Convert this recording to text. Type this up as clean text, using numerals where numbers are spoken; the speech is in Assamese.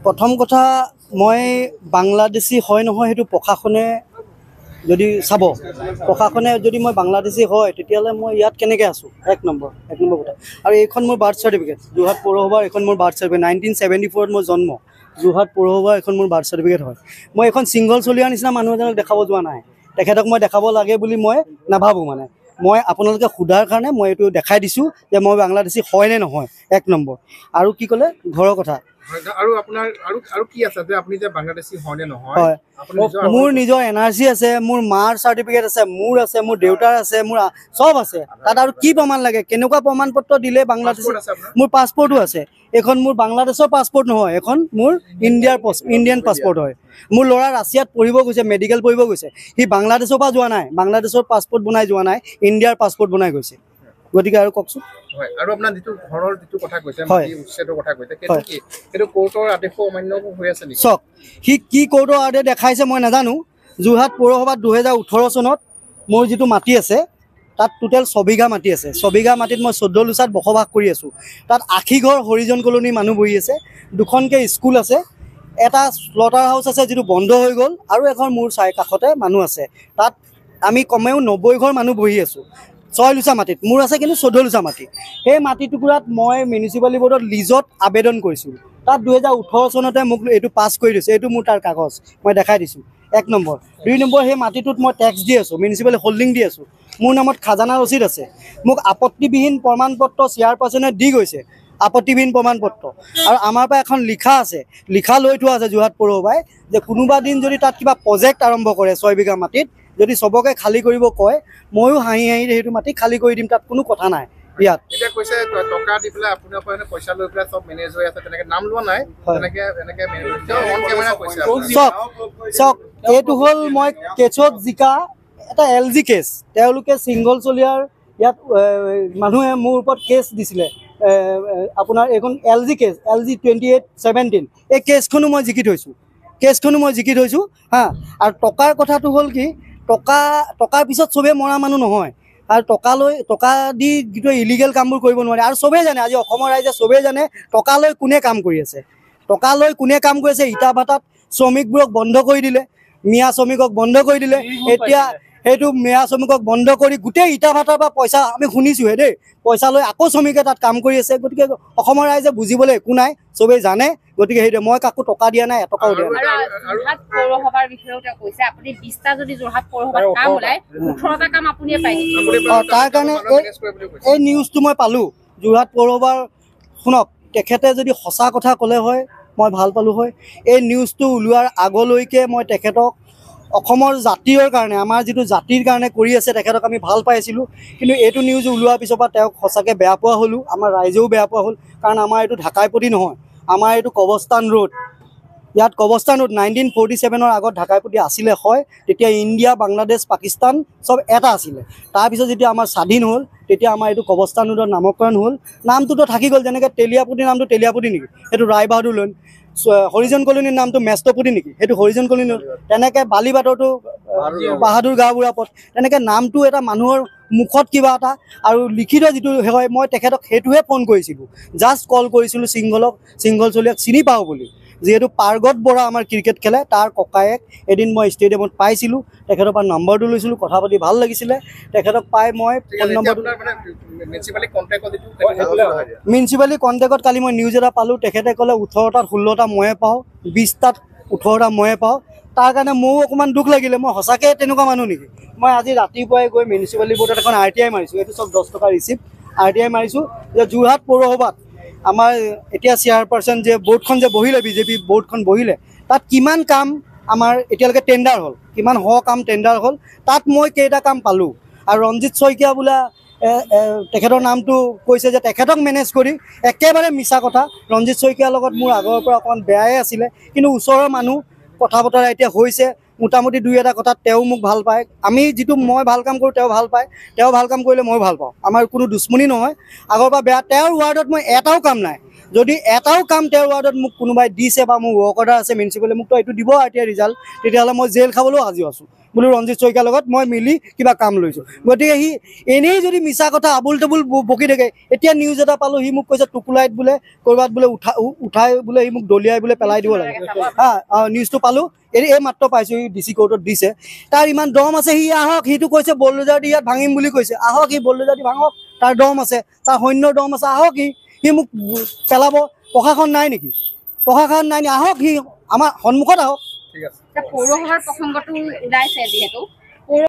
প্ৰথম কথা মই বাংলাদেশী হয় নহয় সেইটো প্ৰশাসনে যদি চাব, প্ৰশাসনে যদি মই বাংলাদেশী হয় তেতিয়াহ'লে মই ইয়াত কেনেকৈ আছোঁ, এক নম্বৰ কথা। আৰু এইখন মোৰ বাৰ্থ চাৰ্টিফিকেট, যোৰহাট পৌৰসভাৰ এইখন মোৰ বাৰ্থ চাৰ্টিফিকেট, 1974 মোৰ জন্ম, যোৰহাট পৌৰসভাৰ এখন মোৰ বাৰ্থ চাৰ্টিফিকেট হয়। মই এখন ছিংগল চলিয়াৰ নিচিনা মানুহ এজনক দেখাব যোৱা নাই, তেখেতক মই দেখাব লাগে বুলি মই নাভাবোঁ। মানে মই আপোনালোকে সোধাৰ কাৰণে মই এইটো দেখাই দিছোঁ যে মই বাংলাদেশী হয় নে নহয়, এক নম্বৰ। আৰু কি ক'লে ঘৰৰ কথা, আৰু আপোনাৰ আৰু কি আছে যে আপুনি যে বাংলাদেশী হয় নে নহয়? হয়, মোৰ নিজৰ এনআৰচি আছে, মোৰ মাৰ চাৰ্টিফিকেট আছে, মোৰ আছে, মোৰ দেউতাৰ আছে, মোৰ চব আছে। তাত আৰু কি প্ৰমাণ লাগে, কেনেকুৱা প্ৰমাণ পত্ৰ দিলে বাংলাদেশী? মোৰ পাছপৰ্টো আছে। এইখন মোৰ বাংলাদেশৰ পাছপৰ্ট নহয়, এখন মোৰ ইণ্ডিয়ান পাছপৰ্ট হয়। মোৰ ল'ৰা ৰাছিয়াত পঢ়িব গৈছে, মেডিকেল পঢ়িব গৈছে, সি বাংলাদেশৰ পৰা যোৱা নাই, বাংলাদেশৰ পাছপৰ্ট বনাই যোৱা নাই, ইণ্ডিয়াৰ পাছপৰ্ট বনাই গৈছে। গতিকে আৰু কওকচোন। হয়, আৰু আপোনাৰ যিটো ঘৰৰ যিটো কথা কৈছে, মাটি উচ্ছেদৰ কথা কৈছে, সেইটো কোৰ্টৰ আদেশ অমান্য হৈ আছে নেকি? চাওক, সি কি কোৰ্টৰ আদেশ দেখাইছে মই নাজানো। যোৰহাট পৌৰসভাত 2018 চনত মোৰ যিটো মাটি আছে তাত টোটেল 6 বিঘা মাটি আছে। 6 বিঘা মাটিত মই 14 লোচাত বসবাস কৰি আছোঁ। তাত 80 ঘৰ হৰিজন কলনীৰ মানুহ বহি আছে, 2খনকৈ স্কুল আছে, এটা স্লটাৰ হাউচ আছে যিটো বন্ধ হৈ গ'ল, আৰু এখন মোৰ কাষতে মানুহ আছে। তাত আমি কমেও 90 ঘৰ মানুহ বহি আছোঁ 6 লোচা মাটিত। মোৰ আছে কিন্তু 14 লোচা মাটি। সেই মাটি টুকুৰাত মই মিউনিচিপালিটি বৰ্ডত লিজত আবেদন কৰিছোঁ। তাত 2018 চনতে মোক এইটো পাছ কৰি দিছে, এইটো মোৰ তাৰ কাগজ, মই দেখাই দিছোঁ, এক নম্বৰ। 2 নম্বৰ, সেই মাটিটোত মই টেক্স দি আছোঁ, মিউনিচিপালিটি হোল্ডিং দি আছোঁ, মোৰ নামত খাজানা ৰচিদ আছে, মোক আপত্তিবিহীন প্ৰমাণ পত্ৰ চেয়াৰপাৰ্চনে দি গৈছে, আপত্তিবিহীন প্ৰমাণ পত্ৰ। আৰু আমাৰ পৰা এখন লিখা আছে, লিখা লৈ থোৱা আছে যোৰহাট পৌৰসভাই, যে কোনোবা দিন যদি তাত কিবা প্ৰজেক্ট আৰম্ভ কৰে 6 বিঘা মাটিত, যদি চবকে খালী কৰিব কয়, ময়ো হাঁহি হাঁহি সেইটো মাটি খালী কৰি দিম, তাত কোনো কথা নাই। ইয়াত এতিয়া কৈছে টকা দি পেলাই আপোনাৰ পৰা পইচা লৈ পেলাই চব মেনেজ হৈ আছে, তেনেকে নাম লোৱা নাই, তেনেকে চাওক, এইটো হ'ল মই কেছত জিকা এটা LG কেছ। তেওঁলোকে ছিংগল চলিয়াৰ ইয়াত মানুহে মোৰ ওপৰত কেছ দিছিলে, আপোনাৰ এইখন LG কেছ, LG 2817, এই কেছখনো মই জিকি থৈছোঁ, হা। আৰু টকাৰ কথাটো হ'ল কি, টকাৰ পিছত চবেই মৰা মানুহ নহয়। আৰু টকা দি যিটো ইলিগেল কামবোৰ কৰিব নোৱাৰে। আৰু চবেই জানে, আজি অসমৰ ৰাইজে চবেই জানে টকা লৈ কোনে কাম কৰি আছে, ইটা ভাটাত শ্ৰমিকবোৰক বন্ধ কৰি দিলে, মিয়া শ্ৰমিকক বন্ধ কৰি দিলে। এতিয়া সেইটো মিয়া শ্ৰমিকক বন্ধ কৰি গোটেই ইটা ভাটাৰ পৰা পইচা আমি শুনিছোঁহে দেই, পইচা লৈ আকৌ শ্ৰমিকে তাত কাম কৰি আছে। গতিকে অসমৰ ৰাইজে বুজিবলৈ একো নাই, চবেই জানে। গতিকে সেইটোৱে, মই কাকো টকা দিয়া নাই, এটকাও দিয়া নাই। যোৰহাট পৌৰসভাৰ বিষয়েও কৈছে আপুনি 20টা যদি যোৰহাট পৌৰসভাত কাম ওলায়, 18টা কাম আপুনিয়ে পাই নেকি? তাৰ কাৰণে এই নিউজটো মই পালোঁ যোৰহাট পৌৰসভাৰ। শুনক, তেখেতে যদি সঁচা কথা ক'লে হয় মই ভাল পালোঁ হয়। এই নিউজটো ওলোৱাৰ আগলৈকে মই তেখেতক অসমৰ জাতীয়ৰ কাৰণে, আমাৰ যিটো জাতিৰ কাৰণে কৰি আছে, তেখেতক আমি ভাল পাইছিলোঁ। কিন্তু এইটো নিউজ ওলোৱাৰ পিছৰ পৰা তেওঁক সঁচাকৈ বেয়া পোৱা হ'লোঁ, আমাৰ ৰাইজেও বেয়া পোৱা হ'ল। কাৰণ আমাৰ এইটো ঢাকাইপতি নহয়, আমাৰ এইটো কবস্থান ৰোড। ইয়াত কবস্থান ৰোড 1947ৰ আগত ঢাকাইপতি আছিলে, হয়। তেতিয়া ইণ্ডিয়া, বাংলাদেশ, পাকিস্তান চব এটা আছিলে। তাৰপিছত যেতিয়া আমাৰ স্বাধীন হ'ল, তেতিয়া আমাৰ এইটো কবস্থান ৰোডৰ নামকৰণ হ'ল। নামটোতো থাকি গ'ল, যেনেকৈ তেলিয়াপতি নামটো তেলিয়াপতি নেকি, সেইটো ৰায়বাহাদুৰ লোন। হৰিজন কলনীৰ নামটো মেষ্টপতি নেকি, সেইটো হৰিজন কলনী। তেনেকৈ বালিবাটৰটো বাহাদুৰ গাঁওবুঢ়া পথ। তেনেকৈ নামটো এটা মানুহৰ মুখত কিবা এটা, আৰু লিখিত যিটো হয়, মই তেখেতক সেইটোহে ফোন কৰিছিলোঁ, জাষ্ট কল কৰিছিলোঁ ছিংগল চলিয়াক চিনি পাওঁ বুলি। যিহেতু পাৰ্গত বৰা আমাৰ ক্ৰিকেট খেলে, তাৰ ককায়েক এদিন মই ষ্টেডিয়ামত পাইছিলোঁ, তেখেতৰ পৰা নম্বৰটো লৈছিলোঁ, কথা পাতি ভাল লাগিছিলে। তেখেতক পাই মই ফোন নম্বৰটো মিউনিচিপালিটি কণ্টেক্টত কালি মই নিউজ এটা পালোঁ, তেখেতে ক'লে 18টাত 16টা ময়ে পাওঁ, 20টাত 18টা ময়ে পাওঁ। তাৰ কাৰণে মোৰো অকণমান দুখ লাগিলে, মই সঁচাকৈ তেনেকুৱা মানুহ নেকি। মই আজি ৰাতিপুৱাই গৈ মিউনিচিপালিটি বৰ্ডত এখন RTI মাৰিছোঁ, এইটো চব 10 টকা ৰিচিপ্ট, RTI মাৰিছোঁ যে যোৰহাট পৌৰসভাত আমাৰ এতিয়া চেয়াৰপাৰ্চন যে বৰ্ডখন যে বহিলে, বিজেপি বৰ্ডখন বহিলে, তাত কিমান কাম আমাৰ এতিয়ালৈকে টেণ্ডাৰ হ'ল, কিমান কাম টেণ্ডাৰ হ'ল, তাত মই কেইটা কাম পালোঁ। আৰু ৰঞ্জিত শইকীয়া বোলা তেখেতৰ নামটো কৈছে যে তেখেতক মেনেজ কৰি, একেবাৰে মিছা কথা। ৰঞ্জিত শইকীয়াৰ লগত মোৰ আগৰ পৰা অকণমান বেয়াই আছিলে, কিন্তু ওচৰৰ মানুহ, কথা বতৰা এতিয়া হৈছে, মোটামুটি 2-এটা কথাত তেওঁ মোক ভাল পায়। আমি যিটো মই ভাল কাম কৰোঁ তেওঁ ভাল পায়, তেওঁ ভাল কাম কৰিলে মই ভাল পাওঁ, আমাৰ কোনো দুশ্মনী নহয়, আগৰ পৰা বেয়া। তেওঁৰ ৱাৰ্ডত মই এটাও কাম নাই, যদি এটাও কাম তেওঁৰ ৱাৰ্ডত মোক কোনোবাই দিছে বা মোৰ ৱৰ্ক অৰ্ডাৰ আছে মিউনিচিপালে মোকতো এইটো দিব এতিয়া ৰিজাল্ট তেতিয়াহ'লে মই জেল খাবলৈও সাজু আছোঁ বোলো ৰঞ্জিত শইকীয়াৰ লগত মই মিলি কিবা কাম লৈছোঁ গতিকে সি এনেই যদি মিছা কথা আবুল তাবুল বকি থাকে এতিয়া নিউজ এটা পালোঁ সি মোক কৈছে টুকুলাইত বোলে ক'ৰবাত বোলে উঠাই বোলে সি মোক দলিয়াই বোলে পেলাই দিব লাগে নিউজটো পালোঁ এই মাত্ৰ পাইছোঁ সি DC কোৰ্টত দিছে তাৰ ইমান দম আছে সি আহক সিটো কৈছে বলডোজাৰ দি ইয়াত ভাঙিম বুলি কৈছে আহক সি বলডোজাৰ দি ভাঙক তাৰ দম আছে তাৰ সৈন্যৰ দম আছে আহক সি মোক পেলাব প্ৰশাসন নাই নেকি প্ৰশাসন নাই আহক সি আমাৰ সন্মুখত আহক ঠিক আছে পৌৰসভাৰ প্ৰসংগটো ওলাইছে যিহেতু